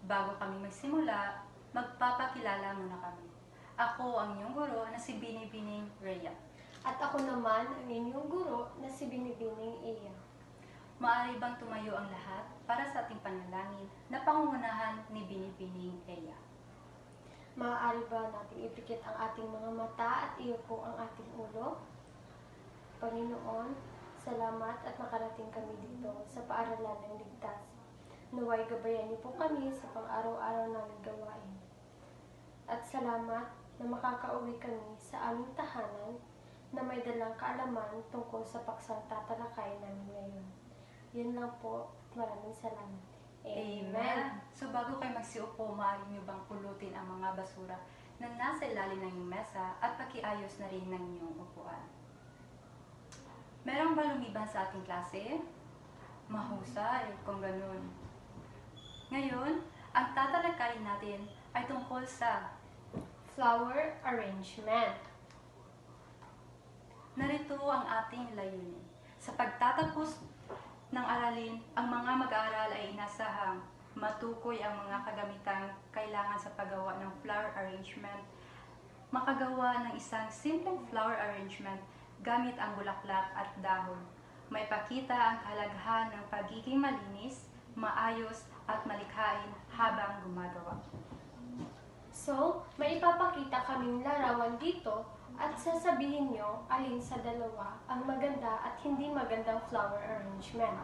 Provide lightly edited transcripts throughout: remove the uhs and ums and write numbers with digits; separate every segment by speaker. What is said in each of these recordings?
Speaker 1: Bago kami magsimula, magpapakilala muna kami. Ako ang inyong guro na si Binibining Rhea.
Speaker 2: At ako naman ang inyong guro na si Binibining Iya.
Speaker 1: Maaari bang tumayo ang lahat para sa ating panalangin na pangungunahan ni Binibining Rhea?
Speaker 2: Maaari ba natin ipikit ang ating mga mata at iupo ang ating ulo? Panginoon, salamat at nakarating kami dito sa paaralan ng ligtas. Naway gabayan niyo po kami sa pang-araw-araw naming gawain. At salamat na makakauwi kami sa aming tahanan na may dalang kaalaman tungkol sa paksang tatalakay namin ngayon. Yun lang po. Maraming salamat.
Speaker 1: Amen! So bago kayo magsiupo, maaari niyo bang pulutin ang mga basura na nasa ilalim ng inyong mesa at pakiayos na rin ng inyong upuan. Merong ba lumiban sa ating klase? Mahusay kung ganun. Ngayon, ang tatalakayin natin ay tungkol sa
Speaker 2: Flower arrangement.
Speaker 1: narito ang ating layunin. Sa pagtatapos ng aralin, ang mga mag-aaral ay inasahang matukoy ang mga kagamitang kailangan sa paggawa ng flower arrangement, makagawa ng isang simpleng flower arrangement gamit ang bulaklak at dahon, maipakita ang kahalagahan ng pagiging malinis, maayos at malikhain habang gumagawa.
Speaker 2: So, may ipapakita kaming larawan dito at sasabihin nyo alin sa dalawa ang maganda at hindi magandang flower arrangement.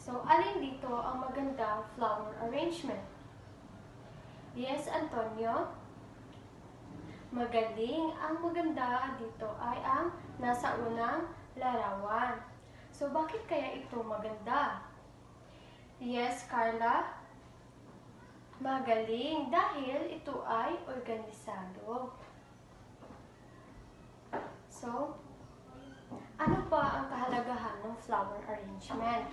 Speaker 2: So, alin dito ang magandang flower arrangement? Yes, Antonio? Magaling. Ang maganda dito ay ang nasa unang larawan. So, bakit kaya ito maganda? Yes, Carla? Magaling dahil ito ay organisado. So, ano pa ang kahalagahan ng flower arrangement?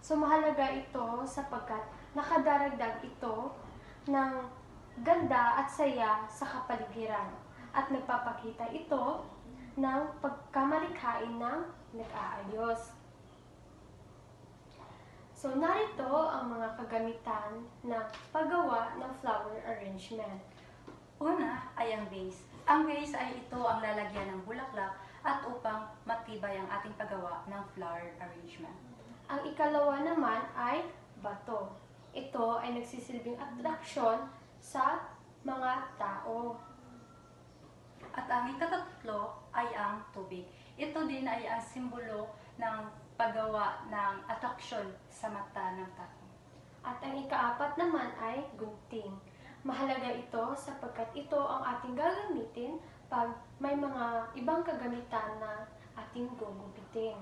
Speaker 2: So, mahalaga ito sapagkat nakadaragdag ito ng ganda at saya sa kapaligiran at nagpapakita ito ng pagkamalikhain ng nag-aayos. So, narito ang mga kagamitan ng paggawa ng flower arrangement.
Speaker 1: Una ay ang vase. Ang vase ay ito ang lalagyan ng bulaklak at upang matibay ang ating paggawa ng flower arrangement.
Speaker 2: Ang ikalawa naman ay bato. Ito ay nagsisilbing atraksyon sa mga tao.
Speaker 1: At ang ikatatlo ay ang tubig. Ito din ay ang simbolo ng paggawa ng atraksyon sa mata ng tao.
Speaker 2: At ang ikaapat naman ay gunting. Mahalaga ito sapagkat ito ang ating gagamitin pag may mga ibang kagamitan na ating gugupitin.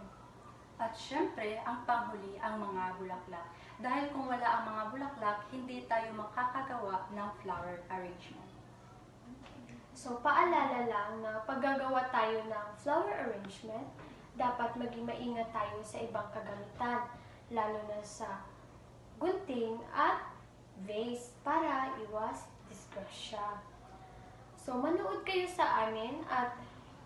Speaker 1: At syempre, ang panghuli, ang mga bulaklak. Dahil kung wala ang mga bulaklak, hindi tayo makakagawa ng flower arrangement.
Speaker 2: So, paalala lang na paggagawa tayo ng flower arrangement, dapat maging maingat tayo sa ibang kagamitan, lalo na sa gunting at vase para iwas disgrasya. So, manood kayo sa amin at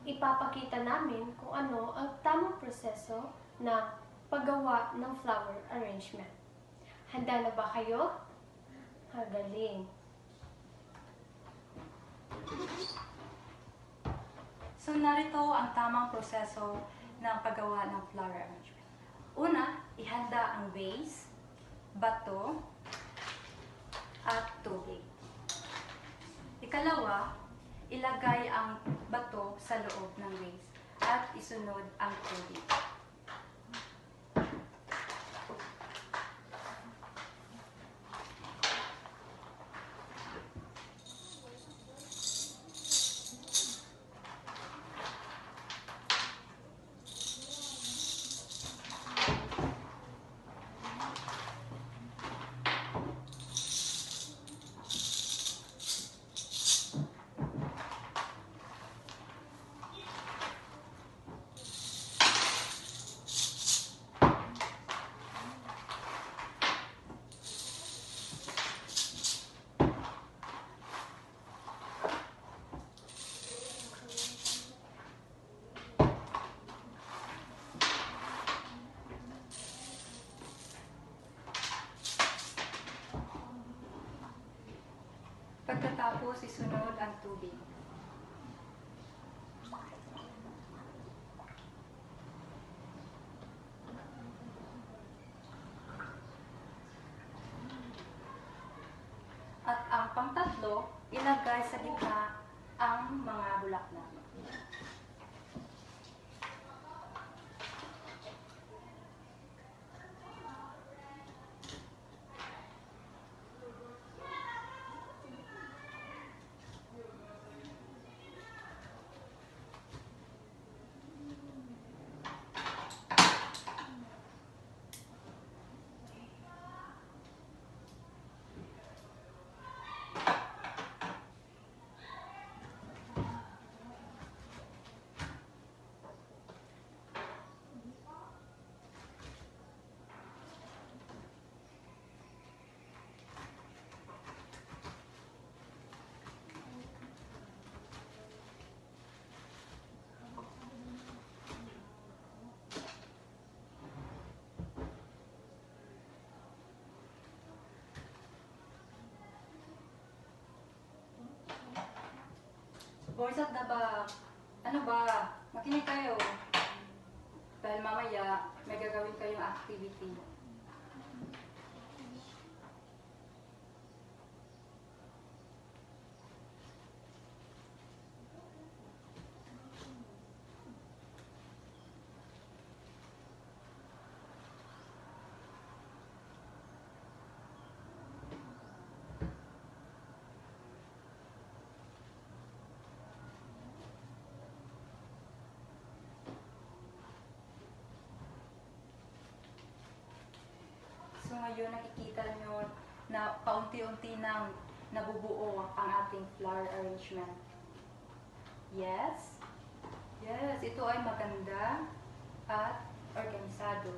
Speaker 2: ipapakita namin kung ano ang tamang proseso ng paggawa ng flower arrangement. Handa na ba kayo? Magaling!
Speaker 1: So, narito ang tamang proseso ng paggawa ng flower arrangement. Una, ihanda ang vase, bato, at tubig. Ikalawa, ilagay ang bato sa loob ng vase at isunod ang tubig. Pagkatapos, isunod ang tubig. At ang pangtatlo, ilagay sa gitna ang mga bulaklak. Boys at the back, ano ba? Makinig kayo. Dahil mamaya, may gagawin kayong activity. So ngayon nakikita nyo na paunti-unti nang nabubuo ang ating flower arrangement. Yes? Yes, ito ay maganda at organisado.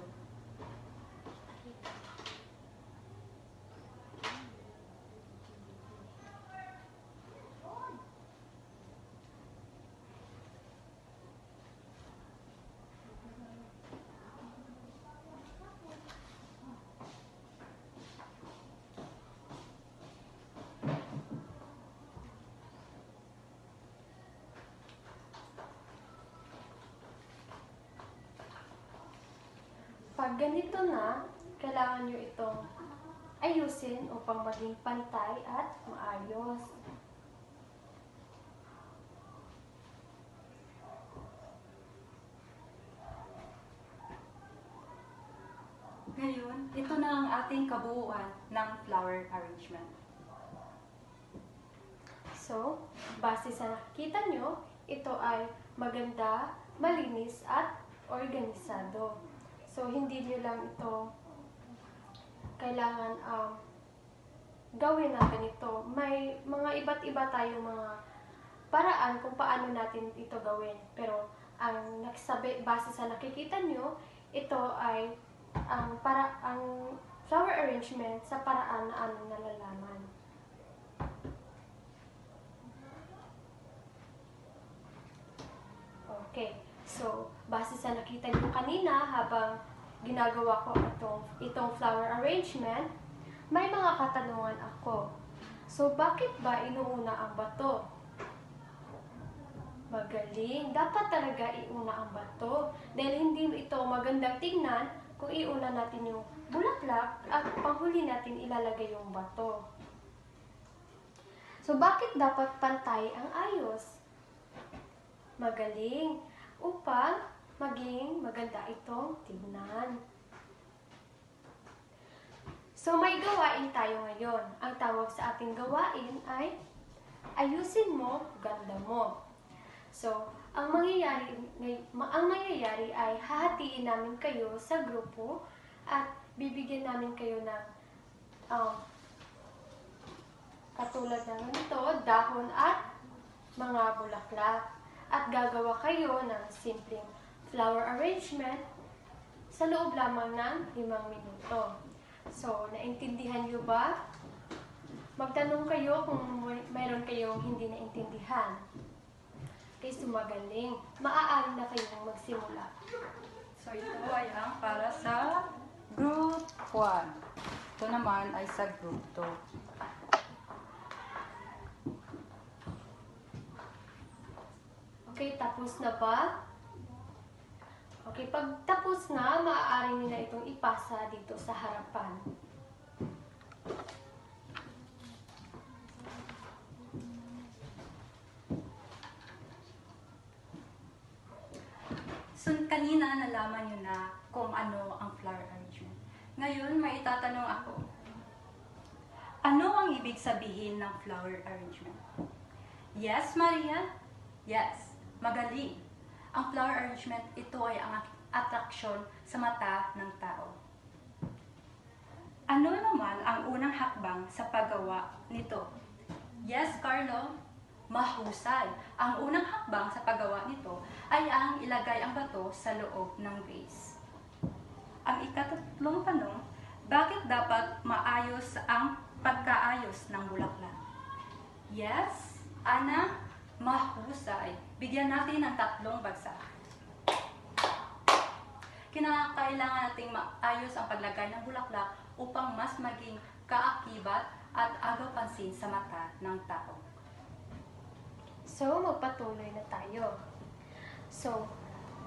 Speaker 2: Pag ganito na, kailangan nyo itong ayusin upang maging pantay at maayos.
Speaker 1: Ngayon, ito na ang ating kabuuan ng flower arrangement.
Speaker 2: So, base sa nakikita nyo, ito ay maganda, malinis at organisado. So, hindi nyo lang ito kailangan gawin na ganito. May mga iba't iba tayong mga paraan kung paano natin ito gawin. Pero, ang base sa nakikita nyo, ito ay ang flower arrangement sa paraan na aming nalalaman. Okay. So, base sa nakita niyo kanina habang ginagawa ko itong flower arrangement, may mga katanungan ako. So, bakit ba inuuna ang bato? Magaling. Dapat talaga iuna ang bato. Dahil hindi ito magandang tingnan kung iuna natin yung bulaklak at panghuli natin ilalagay yung bato. So, bakit dapat pantay ang ayos? Magaling. Upang maging maganda itong tignan. So, may gawain tayo ngayon. Ang tawag sa ating gawain ay ayusin mo, ganda mo. So, ang mangyayari ay hahatiin namin kayo sa grupo at bibigyan namin kayo ng katulad ng ito, dahon at mga bulaklak. At gagawa kayo ng simpleng flower arrangement sa loob lamang ng 5 minuto. So, naintindihan nyo ba? Magtanong kayo kung mayroon kayong hindi naintindihan. Okay, so magaling. Maaari na kayong magsimula.
Speaker 1: So ito ay ang para sa group 1. Ito naman ay sa group 2.
Speaker 2: Okay, tapos na ba? Okay, pag tapos na, maaari nyo na itong ipasa dito sa harapan.
Speaker 1: So, kanina nalaman nyo na kung ano ang flower arrangement. Ngayon, may itatanong ako. Ano ang ibig sabihin ng flower arrangement? Yes, Maria? Yes, magaling. Ang flower arrangement, ito ay ang atraksyon sa mata ng tao. Ano naman ang unang hakbang sa paggawa nito? Yes, Carlo? Mahusay. Ang unang hakbang sa paggawa nito ay ang ilagay ang bato sa loob ng vase. Ang ikatatlong tanong, bakit dapat maayos ang pagkaayos ng bulaklak? Yes, Ana? Mahusay. Bigyan natin ng 3 bagsak. Kinakailangan nating maayos ang paglagay ng bulaklak upang mas maging kaakibat at agaw-pansin sa mata ng tao.
Speaker 2: So, magpatuloy na tayo. So,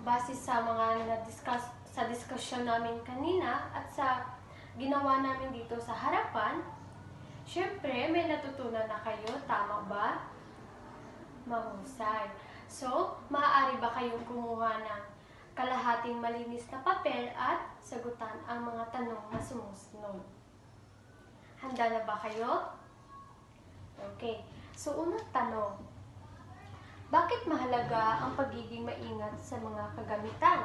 Speaker 2: base sa mga na-discuss sa diskusyon namin kanina at sa ginawa namin dito sa harapan, syempre may natutunan na kayo, tama ba? Mahusay. So, maaari ba kayong kumuha ng kalahating malinis na papel at sagutan ang mga tanong na sumusunod? Handa na ba kayo? Okay. So, unang tanong. Bakit mahalaga ang pagiging maingat sa mga kagamitan?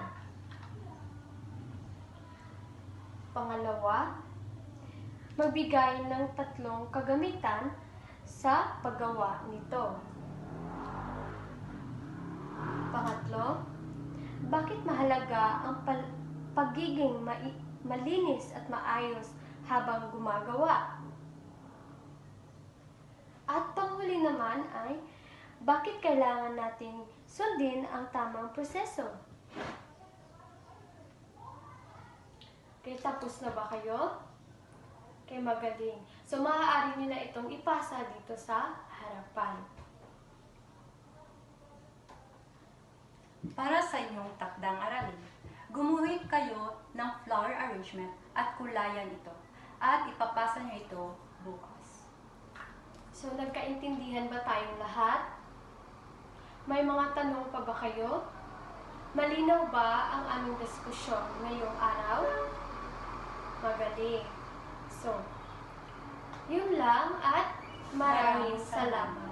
Speaker 2: Pangalawa, magbigay ng 3 kagamitan sa paggawa nito. Pangatlo, bakit mahalaga ang pagiging malinis at maayos habang gumagawa? At panghuli naman ay, bakit kailangan nating sundin ang tamang proseso? Okay, tapos na ba kayo? Okay, magaling. So, maaari nyo na itong ipasa dito sa harapan.
Speaker 1: Para sa inyong takdang aralin, gumuhit kayo ng flower arrangement at kulayan ito at ipapasa nyo ito bukas.
Speaker 2: So, nagkaintindihan ba tayong lahat? May mga tanong pa ba kayo? Malinaw ba ang aming diskusyon ngayong araw? Magaling. So, yun lang at maraming salamat.